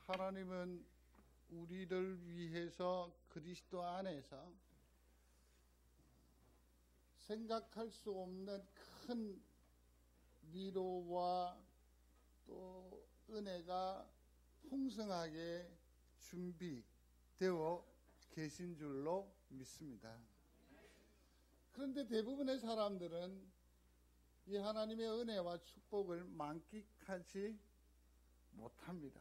하나님은 우리를 위해서 그리스도 안에서 생각할 수 없는 큰 위로와 또 은혜가 풍성하게 준비되어 계신 줄로 믿습니다. 그런데 대부분의 사람들은 이 하나님의 은혜와 축복을 만끽하지 못합니다.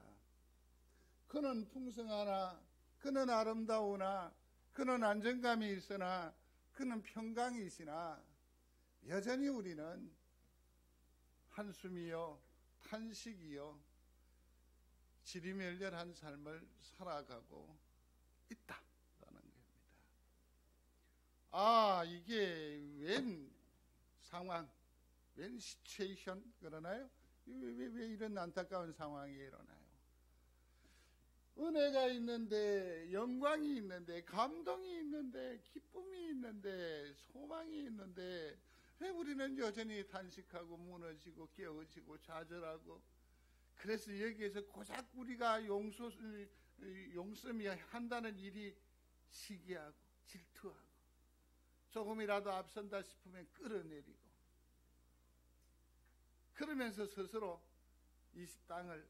그는 풍성하나, 그는 아름다우나, 그는 안정감이 있으나, 그는 평강이시나 여전히 우리는 한숨이요 탄식이요 지리멸렬한 삶을 살아가고 있다라는 겁니다. 이게 웬 상황, 웬 시츄에이션 그러나요? 왜 이런 안타까운 상황이 일어나요? 은혜가 있는데, 영광이 있는데, 감동이 있는데, 기쁨이 있는데, 소망이 있는데 왜 우리는 여전히 단식하고 무너지고 깨어지고 좌절하고, 그래서 여기에서 고작 우리가 용서미 한다는 일이 시기하고 질투하고 조금이라도 앞선다 싶으면 끌어내리고, 그러면서 스스로 이 땅을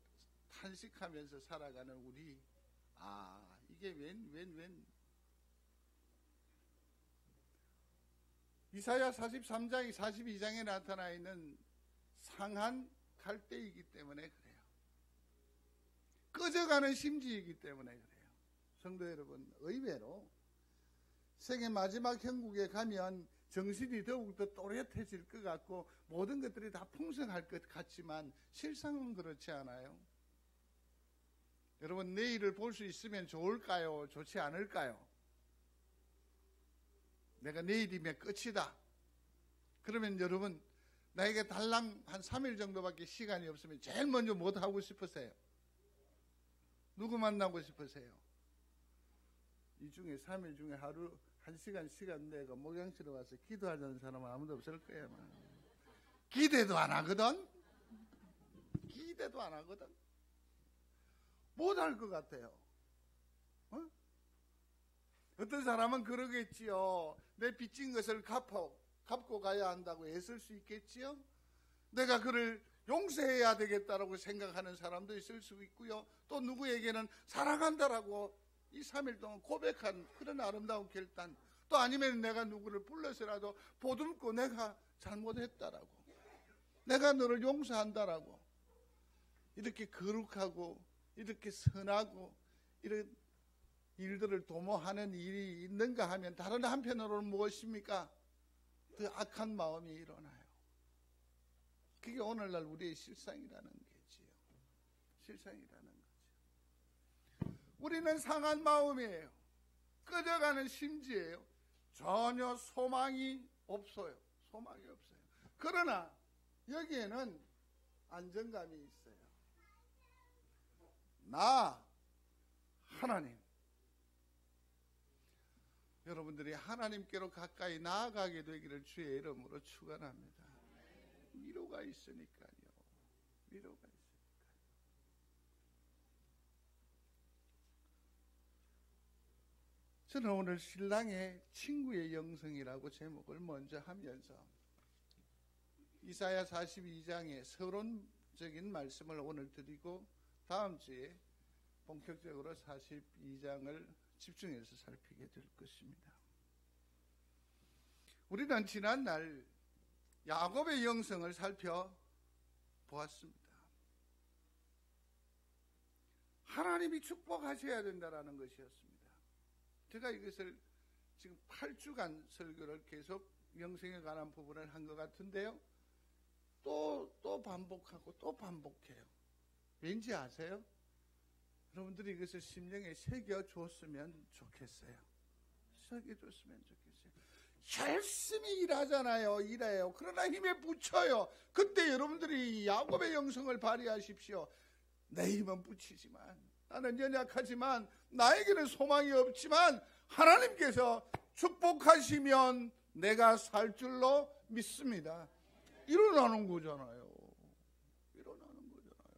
탄식하면서 살아가는 우리, 이게 웬 이사야 43장 42장에 나타나 있는 상한 갈대이기 때문에 그래요. 꺼져가는 심지이기 때문에 그래요. 성도 여러분, 의외로 세계 마지막 형국에 가면 정신이 더욱더 또렷해질 것 같고 모든 것들이 다 풍성할 것 같지만 실상은 그렇지 않아요. 여러분, 내일을 볼 수 있으면 좋을까요? 좋지 않을까요? 내가 내일이면 끝이다. 그러면 여러분, 나에게 달랑 한 3일 정도밖에 시간이 없으면 제일 먼저 뭐 하고 싶으세요? 누구 만나고 싶으세요? 이 중에 3일 중에 하루 1시간 시간 내가 목양실에 와서 기도하자는 사람은 아무도 없을 거예요. 기대도 안 하거든. 기대도 안 하거든. 못할 것 같아요. 어떤 사람은 그러겠지요. 내 빚진 것을 갚고 가야 한다고 애쓸 수 있겠지요. 내가 그를 용서해야 되겠다라고 생각하는 사람도 있을 수 있고요. 또 누구에게는 사랑한다라고 이 3일 동안 고백한 그런 아름다운 결단, 또 아니면 내가 누구를 불러서라도 보듬고 내가 잘못했다라고, 내가 너를 용서한다라고, 이렇게 거룩하고 이렇게 선하고 이런 일들을 도모하는 일이 있는가 하면 다른 한편으로는 무엇입니까? 더 악한 마음이 일어나요. 그게 오늘날 우리의 실상이라는 거지요. 실상이라는 거죠. 우리는 상한 마음이에요. 꺼져가는 심지예요. 전혀 소망이 없어요. 소망이 없어요. 그러나 여기에는 안정감이 있어요. 나 하나님, 여러분들이 하나님께로 가까이 나아가게 되기를 주의 이름으로 축원합니다. 위로가 있으니까요. 위로가 있으니까요. 저는 오늘 신랑의 친구의 영성이라고 제목을 먼저 하면서 이사야 42장의 서론적인 말씀을 오늘 드리고 다음 주에 본격적으로 42장을 집중해서 살피게 될 것입니다. 우리는 지난날 야곱의 영성을 살펴보았습니다. 하나님이 축복하셔야 된다는 것이었습니다. 제가 이것을 지금 8주간 설교를 계속 영성에 관한 부분을 한 것 같은데요. 또 반복하고 또 반복해요. 왠지 아세요? 여러분들이 이것을 심령에 새겨줬으면 좋겠어요. 새겨줬으면 좋겠어요. 열심히 일하잖아요. 일해요. 그러나 힘에 부쳐요. 그때 여러분들이 야곱의 영성을 발휘하십시오. 내 힘은 부치지만, 나는 연약하지만, 나에게는 소망이 없지만 하나님께서 축복하시면 내가 살 줄로 믿습니다. 일어나는 거잖아요. 일어나는 거잖아요.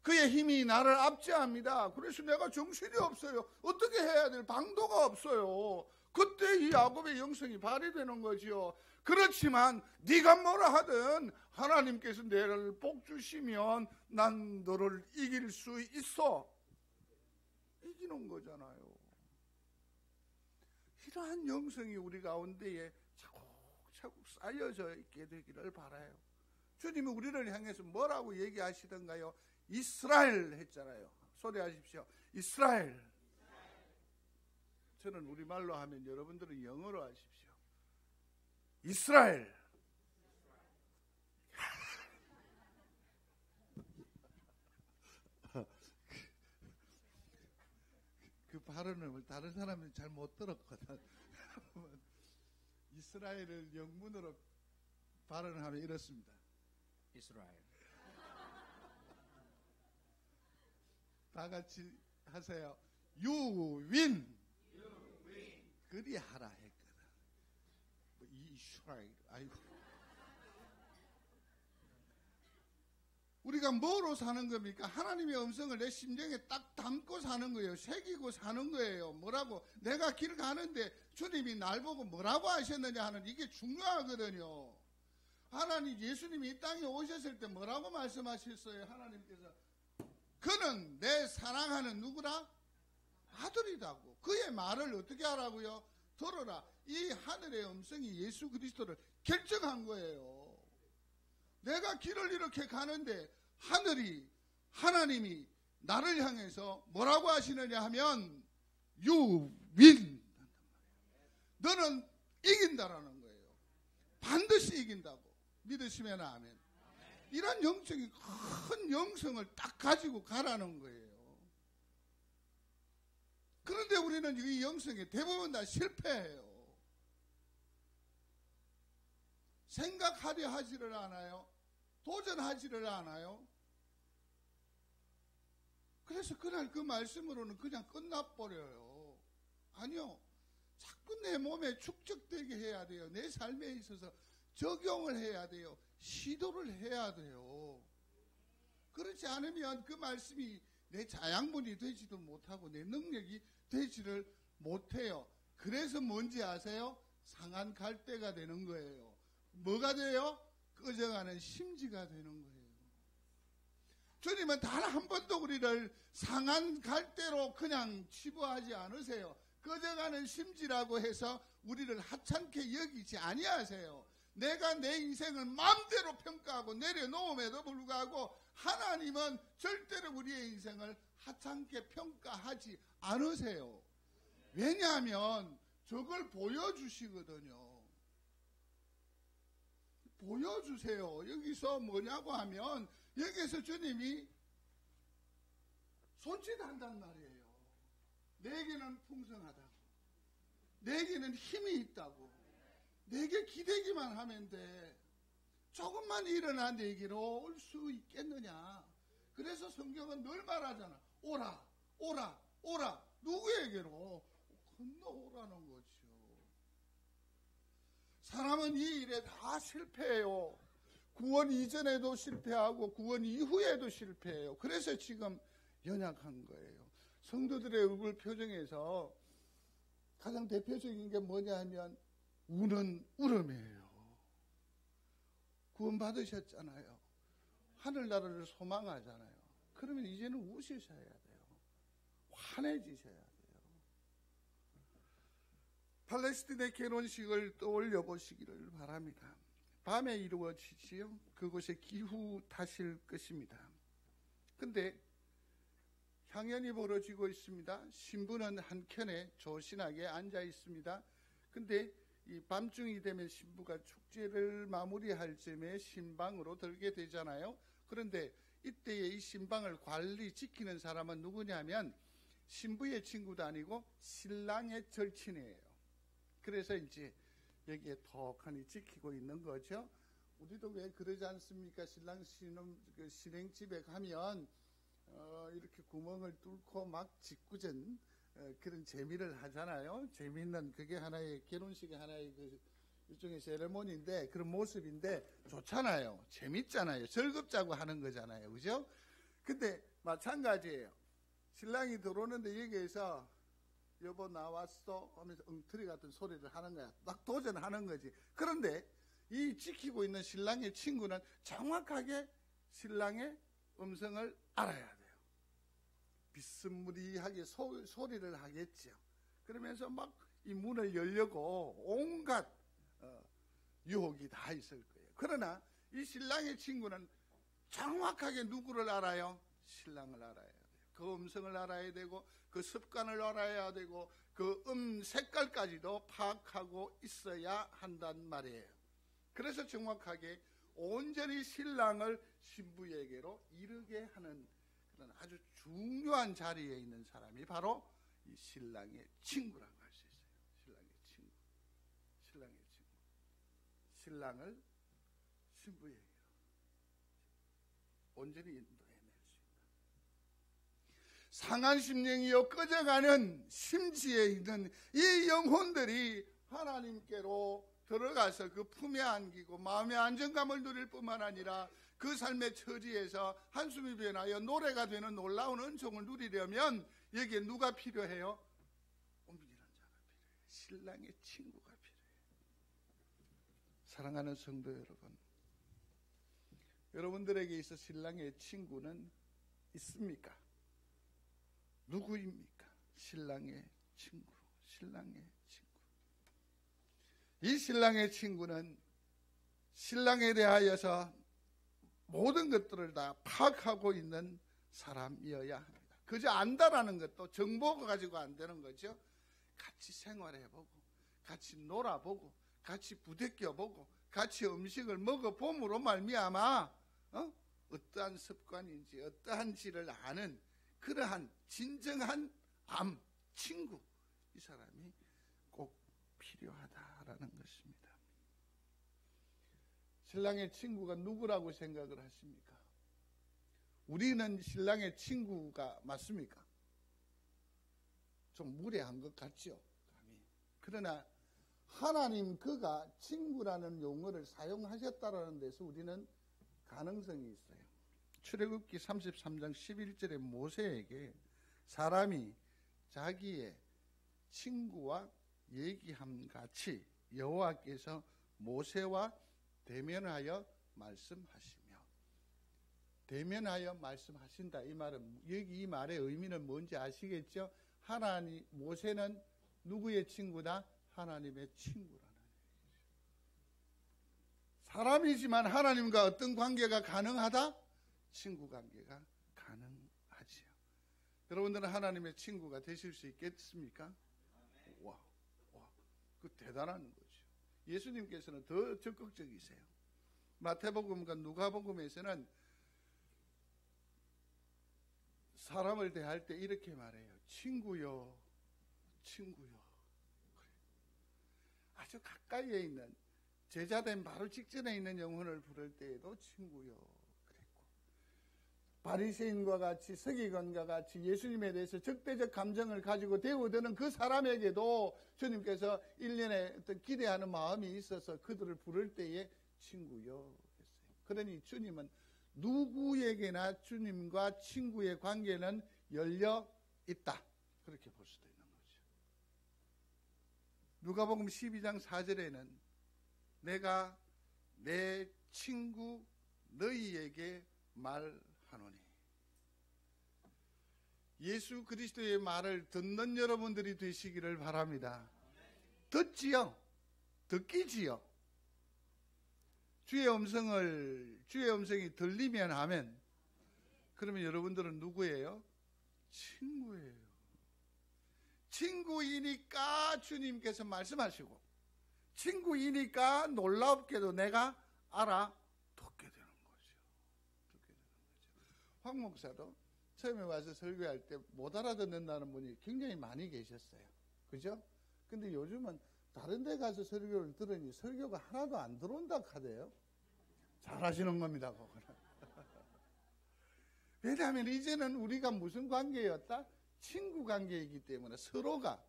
그 누구의 힘이 나를 압제합니다. 그래서 내가 정신이 없어요. 어떻게 해야 될 방도가 없어요. 그때 이 야곱의 영성이 발휘되는 거지요. 그렇지만 네가 뭐라 하든 하나님께서 너를 복 주시면 난 너를 이길 수 있어. 이기는 거잖아요. 이러한 영성이 우리 가운데에 차곡차곡 쌓여져 있게 되기를 바라요. 주님은 우리를 향해서 뭐라고 얘기하시던가요? 이스라엘 했잖아요. 소리하십시오. 이스라엘. 저는 우리말로 하면 여러분들은 영어로 하십시오. 이스라엘. 그 발언을 다른 사람은 잘 못 들었거든. 이스라엘을 영문으로 발언하면 이렇습니다. 이스라엘. 다 같이 하세요. 유윈. 그리 하라 했거든. 이스라엘. 아이고. 우리가 뭐로 사는 겁니까? 하나님의 음성을 내 심정에 딱 담고 사는 거예요. 새기고 사는 거예요. 뭐라고? 내가 길 가는데 주님이 날 보고 뭐라고 하셨느냐 하는 이게 중요하거든요. 하나님, 예수님이 이 땅에 오셨을 때 뭐라고 말씀하셨어요? 하나님께서 그는 내 사랑하는 누구라? 아들이라고. 그의 말을 어떻게 하라고요? 들어라. 이 하늘의 음성이 예수 그리스도를 결정한 거예요. 내가 길을 이렇게 가는데 하나님이 나를 향해서 뭐라고 하시느냐 하면 You win. 너는 이긴다라는 거예요. 반드시 이긴다고. 믿으시면 아멘. 이런 영적인 큰 영성을 딱 가지고 가라는 거예요. 그런데 우리는 이 영성에 대부분 다 실패해요. 생각하려 하지를 않아요. 도전하지를 않아요. 그래서 그날 그 말씀으로는 그냥 끝나버려요. 아니요. 자꾸 내 몸에 축적되게 해야 돼요. 내 삶에 있어서 적용을 해야 돼요. 시도를 해야 돼요. 그렇지 않으면 그 말씀이 내 자양분이 되지도 못하고 내 능력이 되지를 못해요. 그래서 뭔지 아세요? 상한 갈대가 되는 거예요. 뭐가 돼요? 꺼져가는 심지가 되는 거예요. 주님은 단 한 번도 우리를 상한 갈대로 그냥 치부하지 않으세요. 꺼져가는 심지라고 해서 우리를 하찮게 여기지 아니하세요. 내가 내 인생을 마음대로 평가하고 내려놓음에도 불구하고 하나님은 절대로 우리의 인생을 하찮게 평가하지 않으세요. 왜냐하면 저걸 보여주시거든요. 보여주세요. 여기서 뭐냐고 하면 여기서 주님이 손짓한단 말이에요. 내게는 풍성하다고. 내게는 힘이 있다고. 내게 기대기만 하면 돼. 조금만 일어나 내게로 올 수 있겠느냐. 그래서 성경은 늘 말하잖아. 오라, 오라, 오라. 누구에게로? 건너오라는 거죠. 사람은 이 일에 다 실패해요. 구원 이전에도 실패하고 구원 이후에도 실패해요. 그래서 지금 연약한 거예요. 성도들의 얼굴 표정에서 가장 대표적인 게 뭐냐 하면 우는 울음이에요. 구원 받으셨잖아요. 하늘나라를 소망하잖아요. 그러면 이제는 우시셔야 돼요. 환해지셔야 돼요. 팔레스틴의 결혼식을 떠올려 보시기를 바랍니다. 밤에 이루어지지요. 그곳에 기후 탓일 것입니다. 근데 향연이 벌어지고 있습니다. 신부는 한켠에 조신하게 앉아 있습니다. 근데 이 밤중이 되면 신부가 축제를 마무리할 즈음에 신방으로 들게 되잖아요. 그런데 이때에 이 신방을 관리 지키는 사람은 누구냐면 신부의 친구도 아니고 신랑의 절친이에요. 그래서 이제 여기에 톡하니 지키고 있는 거죠. 우리도 왜 그러지 않습니까? 신랑 신행집에 가면 이렇게 구멍을 뚫고 막 짓궂은 그런 재미를 하잖아요. 재미있는 그게 하나의 결혼식의 하나의 그 일종의 세레모니인데 그런 모습인데 좋잖아요. 재밌잖아요. 즐겁자고 하는 거잖아요. 그죠? 근데 마찬가지예요. 신랑이 들어오는데 여기에서 여보 나왔어 하면서 엉터리 같은 소리를 하는 거야. 딱 도전하는 거지. 그런데 이 지키고 있는 신랑의 친구는 정확하게 신랑의 음성을 알아야 돼요. 비스무리하게 소리를 하겠죠. 그러면서 막 이 문을 열려고 온갖 유혹이 다 있을 거예요. 그러나 이 신랑의 친구는 정확하게 누구를 알아요? 신랑을 알아야 돼요. 그 음성을 알아야 되고 그 습관을 알아야 되고 그 색깔까지도 파악하고 있어야 한단 말이에요. 그래서 정확하게 온전히 신랑을 신부에게로 이르게 하는 그런 아주 중요한 자리에 있는 사람이 바로 이 신랑의 친구라고 할 수 있어요. 신랑의 친구. 신랑의 친구. 신랑을 신부에게로 온전히 인도해낼 수 있다. 상한 심령이요 꺼져가는 심지에 있는 이 영혼들이 하나님께로 들어가서 그 품에 안기고 마음의 안정감을 누릴 뿐만 아니라 그 삶의 처지에서 한숨이 변하여 노래가 되는 놀라운 은총을 누리려면 여기에 누가 필요해요? 온전한 자가 필요해요. 신랑의 친구가 필요해요. 사랑하는 성도 여러분, 여러분들에게 있어 신랑의 친구는 있습니까? 누구입니까? 신랑의 친구, 신랑의 친구. 이 신랑의 친구는 신랑에 대하여서 모든 것들을 다 파악하고 있는 사람이어야 합니다. 그저 안다라는 것도 정보가 가지고 안 되는 거죠. 같이 생활해보고 같이 놀아보고 같이 부대껴보고 같이 음식을 먹어봄으로 말미암아 어떠한 습관인지 어떠한지를 아는 그러한 진정한 친구, 이 사람이 꼭 필요하다라는 것입니다. 신랑의 친구가 누구라고 생각을 하십니까? 우리는 신랑의 친구가 맞습니까? 좀 무례한 것 같죠? 그러나 하나님 그가 친구라는 용어를 사용하셨다라는 데서 우리는 가능성이 있어요. 출애굽기 33장 11절에 모세에게 사람이 자기의 친구와 얘기함 같이 여호와께서 모세와 대면하여 말씀하시며, 대면하여 말씀하신다, 이 말은 여기 이 말의 의미는 뭔지 아시겠죠? 모세는 누구의 친구다? 하나님의 친구라는 얘기죠. 사람이지만 하나님과 어떤 관계가 가능하다? 친구 관계가 가능하지요. 여러분들은 하나님의 친구가 되실 수 있겠습니까? 와, 그 대단한 거죠. 예수님께서는 더 적극적이세요. 마태복음과 누가복음에서는 사람을 대할 때 이렇게 말해요. 친구요, 친구요. 아주 가까이에 있는 제자된 바로 직전에 있는 영혼을 부를 때에도 친구요 그랬고, 바리새인과 같이 서기관과 같이 예수님에 대해서 적대적 감정을 가지고 대우되는 그 사람에게도 주님께서 1년에 어떤 기대하는 마음이 있어서 그들을 부를 때에 친구요 했어요. 그러니 주님은 누구에게나 주님과 친구의 관계는 열려 있다, 그렇게 볼 수도 있는 거죠. 누가복음 12장 4절에는 내가 내 친구 너희에게 말하노니, 예수 그리스도의 말을 듣는 여러분들이 되시기를 바랍니다. 듣지요? 듣기지요? 주의 음성이 들리면 하면, 그러면 여러분들은 누구예요? 친구예요. 친구이니까 주님께서 말씀하시고, 친구이니까 놀랍게도 내가 알아듣게 되는 거죠. 황 목사도 처음에 와서 설교할 때 못 알아듣는다는 분이 굉장히 많이 계셨어요. 그죠? 근데 요즘은 다른 데 가서 설교를 들으니 설교가 하나도 안 들어온다 하대요. 잘하시는 겁니다, 그거는. 왜냐하면 이제는 우리가 무슨 관계였다? 친구 관계이기 때문에 서로가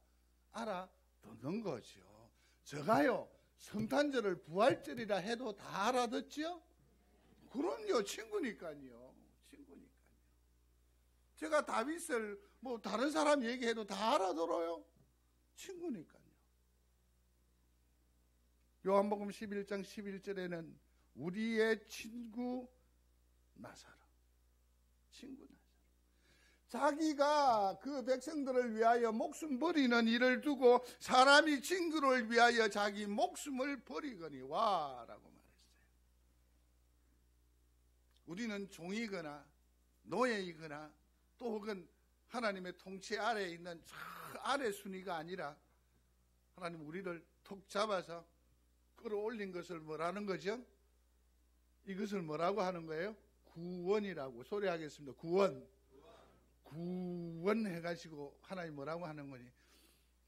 알아듣는 거죠. 저가요, 성탄절을 부활절이라 해도 다 알아듣죠? 그럼요, 친구니까요. 친구니까요. 제가 다윗을 뭐 다른 사람 얘기해도 다 알아들어요. 친구니까요. 요한복음 11장 11절에는 우리의 친구 나사로, 친구 나사로, 자기가 그 백성들을 위하여 목숨 버리는 일을 두고 사람이 친구를 위하여 자기 목숨을 버리거니와 라고 말했어요. 우리는 종이거나 노예이거나 또 혹은 하나님의 통치 아래에 있는 저 아래 순위가 아니라 하나님 우리를 톡 잡아서 끌어올린 것을 뭐라는 거죠? 이것을 뭐라고 하는 거예요? 구원이라고. 소리하겠습니다. 구원. 구원해가지고 하나님 뭐라고 하는 거니?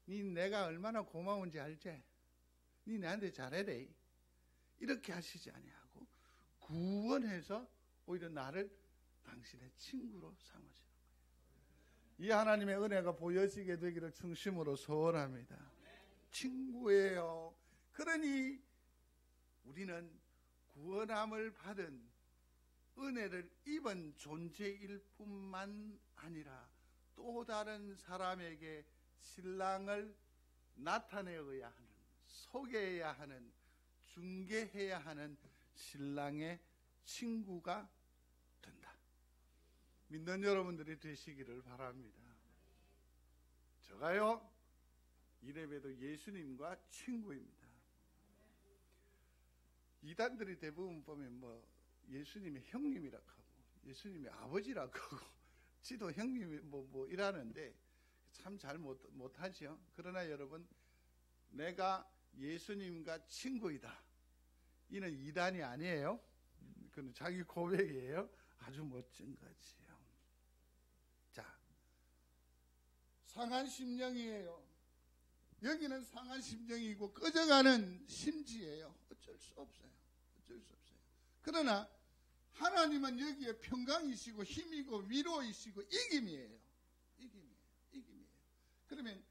니 내가 얼마나 고마운지 알지? 니 나한테 잘해래. 이렇게 하시지 아니하고 구원해서 오히려 나를 당신의 친구로 삼으시는 거예요. 이 하나님의 은혜가 보여지게 되기를 중심으로 소원합니다. 친구예요. 그러니 우리는 구원함을 받은 은혜를 입은 존재일 뿐만 아니라 또 다른 사람에게 신랑을 나타내어야 하는, 소개해야 하는, 중개해야 하는 신랑의 친구가 된다. 믿는 여러분들이 되시기를 바랍니다. 저가요, 이래봬도 예수님과 친구입니다. 이단들이 대부분 보면 뭐 예수님의 형님이라고 하고 예수님의 아버지라고 하고 지도 형님이 뭐 이라는데 참 잘 못하죠. 그러나 여러분, 내가 예수님과 친구이다, 이는 이단이 아니에요. 그건 자기 고백이에요. 아주 멋진 거지요. 자, 상한 심령이에요. 여기는 상한 심령이고 꺼져가는 심지예요. 어쩔 수 없어요. 어쩔 수 없어요. 그러나 하나님은 여기에 평강이시고 힘이고 위로이시고 이김이에요. 이김이에요. 이김이에요. 그러면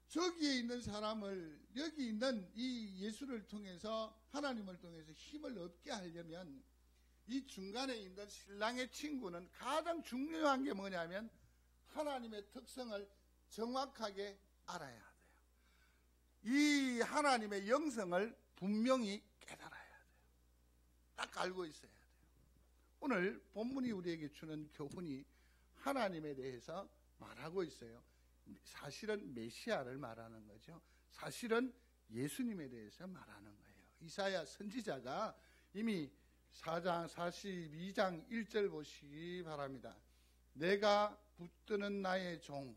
저기에 있는 사람을 여기 있는 이 예수를 통해서, 하나님을 통해서 힘을 얻게 하려면 이 중간에 있는 신랑의 친구는 가장 중요한 게 뭐냐면 하나님의 특성을 정확하게 알아야 돼요. 이 하나님의 영성을 분명히 깨달아야 돼요. 딱 알고 있어야 돼요. 오늘 본문이 우리에게 주는 교훈이 하나님에 대해서 말하고 있어요. 사실은 메시아를 말하는 거죠. 사실은 예수님에 대해서 말하는 거예요. 이사야 선지자가 이미 4장 42장 1절 보시기 바랍니다. 내가 붙드는 나의 종.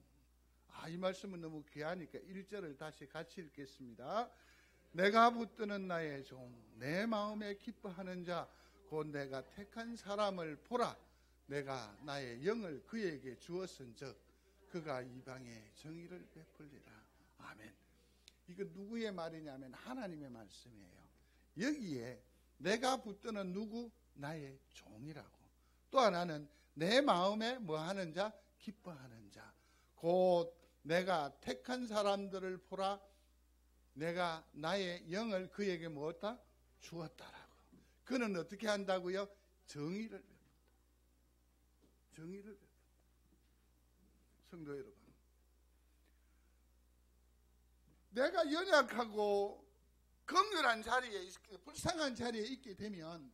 이 말씀은 너무 귀하니까 1절을 다시 같이 읽겠습니다. 내가 붙드는 나의 종, 내 마음에 기뻐하는 자, 곧 내가 택한 사람을 보라. 내가 나의 영을 그에게 주었은즉 그가 이방에 정의를 베풀리라. 아멘. 이거 누구의 말이냐면 하나님의 말씀이에요. 여기에 내가 붙드는 누구? 나의 종이라고. 또 하나는 내 마음에 뭐 하는 자? 기뻐하는 자. 곧 내가 택한 사람들을 보라. 내가 나의 영을 그에게 무엇다? 주었다라고. 그는 어떻게 한다고요? 정의를 베푼다. 정의를 베푼다. 성도 여러분, 내가 연약하고 긍휼한 자리에, 불쌍한 자리에 있게 되면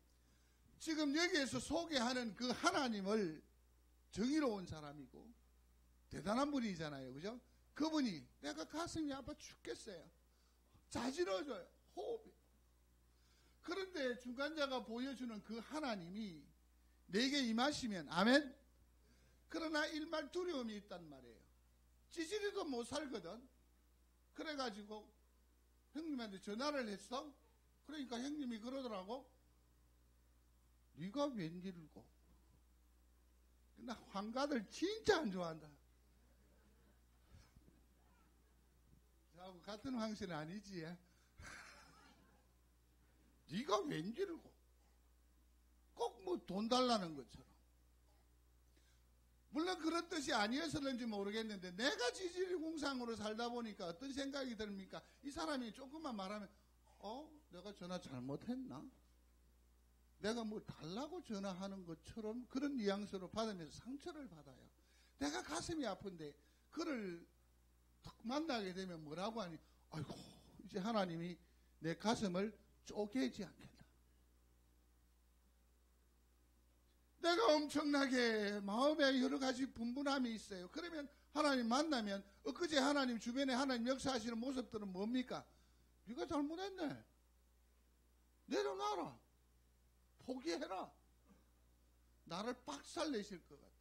지금 여기에서 소개하는 그 하나님을 정의로운 사람이고 대단한 분이잖아요. 그죠? 그분이 내가 가슴이 아파 죽겠어요. 자지러져요. 호흡이. 그런데 중간자가 보여주는 그 하나님이 내게 임하시면, 아멘? 그러나 일말 두려움이 있단 말이에요. 찌질이도 못 살거든. 그래가지고 형님한테 전화를 했어. 그러니까 형님이 그러더라고. 네가 웬일이고. 나 환가들 진짜 안 좋아한다. 저하고 같은 황씨는 아니지. 네가 웬일이고. 꼭 뭐 돈 달라는 것처럼. 물론 그런 뜻이 아니었을는지 모르겠는데 내가 지질이 공상으로 살다 보니까 어떤 생각이 듭니까? 이 사람이 조금만 말하면 내가 전화 잘못했나? 내가 뭐 달라고 전화하는 것처럼 그런 뉘앙스로 받으면서 상처를 받아요. 내가 가슴이 아픈데 그를 딱 만나게 되면 뭐라고 하니, 아이고 이제 하나님이 내 가슴을 쪼개지 않겠다. 내가 엄청나게 마음에 여러 가지 분분함이 있어요. 그러면 하나님 만나면 엊그제 하나님 주변에 하나님 역사하시는 모습들은 뭡니까? 네가 잘못했네. 내려놔라. 포기해라. 나를 박살내실 것 같아요.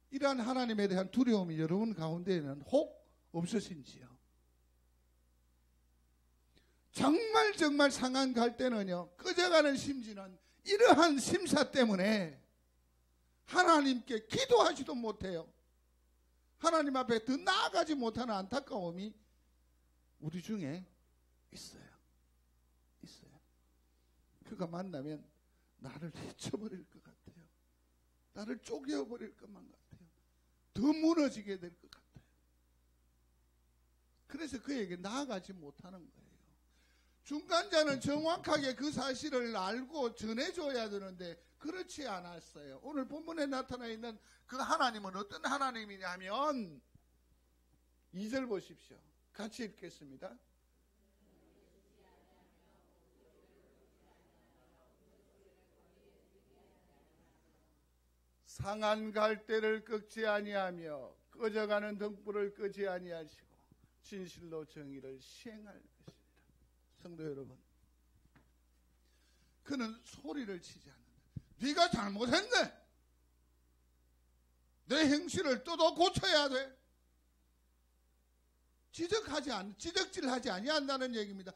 이러한 하나님에 대한 두려움이 여러분 가운데에는 혹 없으신지요? 정말 상한 갈 때는요, 꺼져가는 심지는 이러한 심사 때문에 하나님께 기도하지도 못해요. 하나님 앞에 더 나아가지 못하는 안타까움이 우리 중에 있어요. 그가 만나면 나를 헤쳐버릴 것 같아요. 나를 쪼개어버릴 것만 같아요. 더 무너지게 될 것 같아요. 그래서 그에게 나아가지 못하는 거예요. 중간자는 정확하게 그 사실을 알고 전해줘야 되는데 그렇지 않았어요. 오늘 본문에 나타나 있는 그 하나님은 어떤 하나님이냐면 2절 보십시오. 같이 읽겠습니다. 상한 갈대를 꺾지 아니하며 꺼져가는 등불을 끄지 아니하시고 진실로 정의를 시행할 것입니다. 성도 여러분, 그는 소리를 치지 않는다. 네가 잘못했네. 내 행실을 또 고쳐야 돼. 지적질하지 아니한다는 얘기입니다.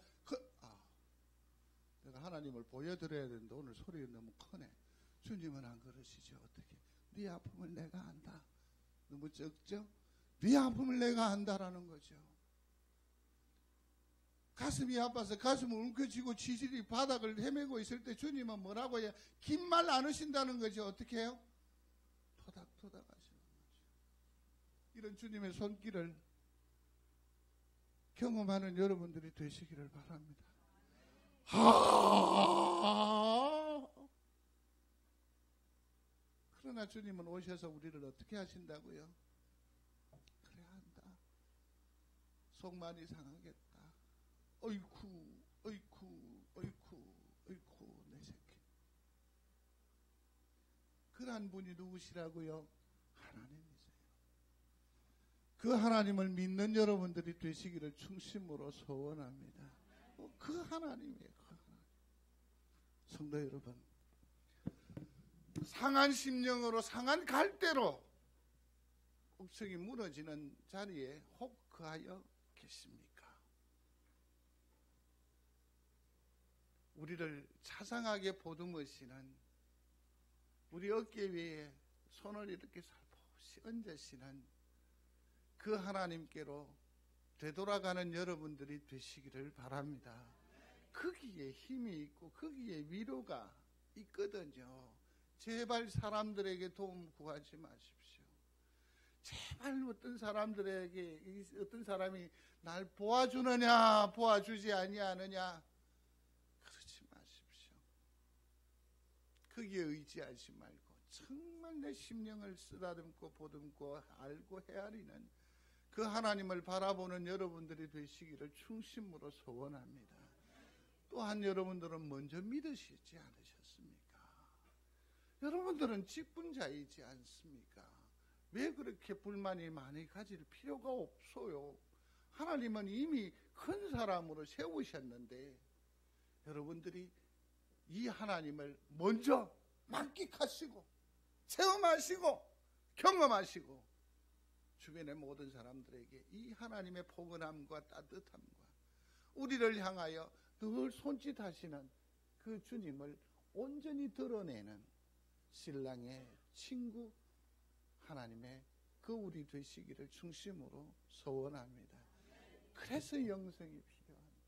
내가 하나님을 보여드려야 되는데 오늘 소리가 너무 크네. 주님은 안 그러시죠. 어떻게? 네 아픔을 내가 안다. 너무 적죠? 네 아픔을 내가 안다라는 거죠. 가슴이 아파서 가슴을 움켜쥐고 지질이 바닥을 헤매고 있을 때 주님은 뭐라고 해요? 긴 말 안 하신다는 거죠. 어떻게 해요? 토닥토닥 하시는 거죠. 이런 주님의 손길을 경험하는 여러분들이 되시기를 바랍니다. 그러나 주님은 오셔서 우리를 어떻게 하신다고요? 그래야 한다. 속 많이 상하겠다. 어이쿠 내 새끼. 그러한 분이 누구시라고요? 하나님이세요. 그 하나님을 믿는 여러분들이 되시기를 충심으로 소원합니다. 그 하나님이에요. 그 하나님. 성도 여러분, 상한 심령으로 상한 갈대로 옥석이 무너지는 자리에 혹 거하여 계십니까? 우리를 자상하게 보듬으시는, 우리 어깨 위에 손을 이렇게 살포시 얹으시는 그 하나님께로 되돌아가는 여러분들이 되시기를 바랍니다. 거기에 힘이 있고 거기에 위로가 있거든요. 제발 사람들에게 도움 구하지 마십시오. 제발 어떤 사람이 날 보아주느냐 보아주지 아니하느냐 그러지 마십시오. 거기에 의지하지 말고 정말 내 심령을 쓰다듬고 보듬고 알고 헤아리는 그 하나님을 바라보는 여러분들이 되시기를 충심으로 소원합니다. 또한 여러분들은 먼저 믿으시지 않으셨습니까? 여러분들은 직분자이지 않습니까? 왜 그렇게 불만이 많이 가질 필요가 없어요. 하나님은 이미 큰 사람으로 세우셨는데 여러분들이 이 하나님을 먼저 만끽하시고 체험하시고 경험하시고 주변의 모든 사람들에게 이 하나님의 포근함과 따뜻함과 우리를 향하여 늘 손짓하시는 그 주님을 온전히 드러내는 신랑의 친구 하나님의 그 우리 되시기를 중심으로 소원합니다. 그래서 영성이 필요합니다.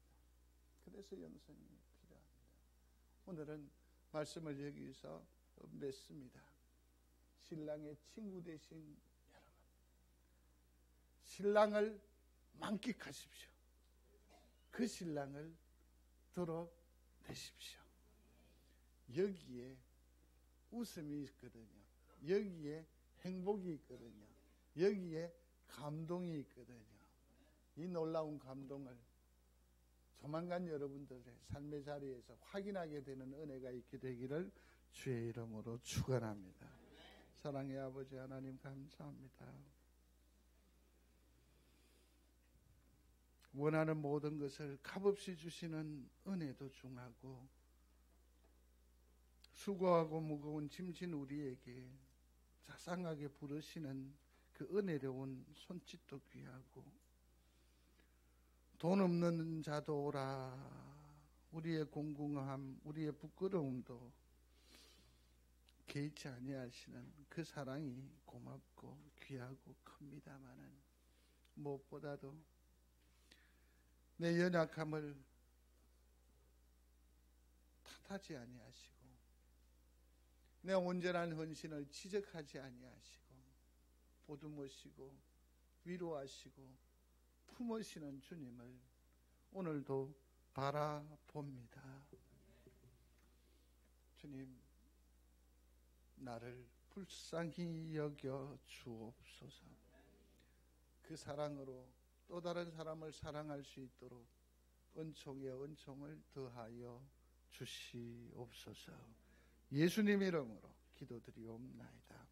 오늘은 말씀을 여기서 맺습니다. 신랑의 친구 되신 여러분, 신랑을 만끽하십시오. 그 신랑을 들어내십시오. 여기에 웃음이 있거든요. 여기에 행복이 있거든요. 여기에 감동이 있거든요. 이 놀라운 감동을 조만간 여러분들의 삶의 자리에서 확인하게 되는 은혜가 있게 되기를 주의 이름으로 축원합니다. 사랑의 아버지 하나님 감사합니다. 원하는 모든 것을 값없이 주시는 은혜도 중하고 수고하고 무거운 짐진 우리에게 자상하게 부르시는 그 은혜로운 손짓도 귀하고 돈 없는 자도 오라 우리의 공공함 우리의 부끄러움도 개의치 아니하시는 그 사랑이 고맙고 귀하고 큽니다마는 무엇보다도 내 연약함을 탓하지 아니하시고 내 온전한 헌신을 지적하지 아니하시고 보듬으시고 위로하시고 품으시는 주님을 오늘도 바라봅니다. 주님, 나를 불쌍히 여겨 주옵소서. 그 사랑으로 또 다른 사람을 사랑할 수 있도록 은총에 은총을 더하여 주시옵소서. 예수님 이름으로 기도드리옵나이다.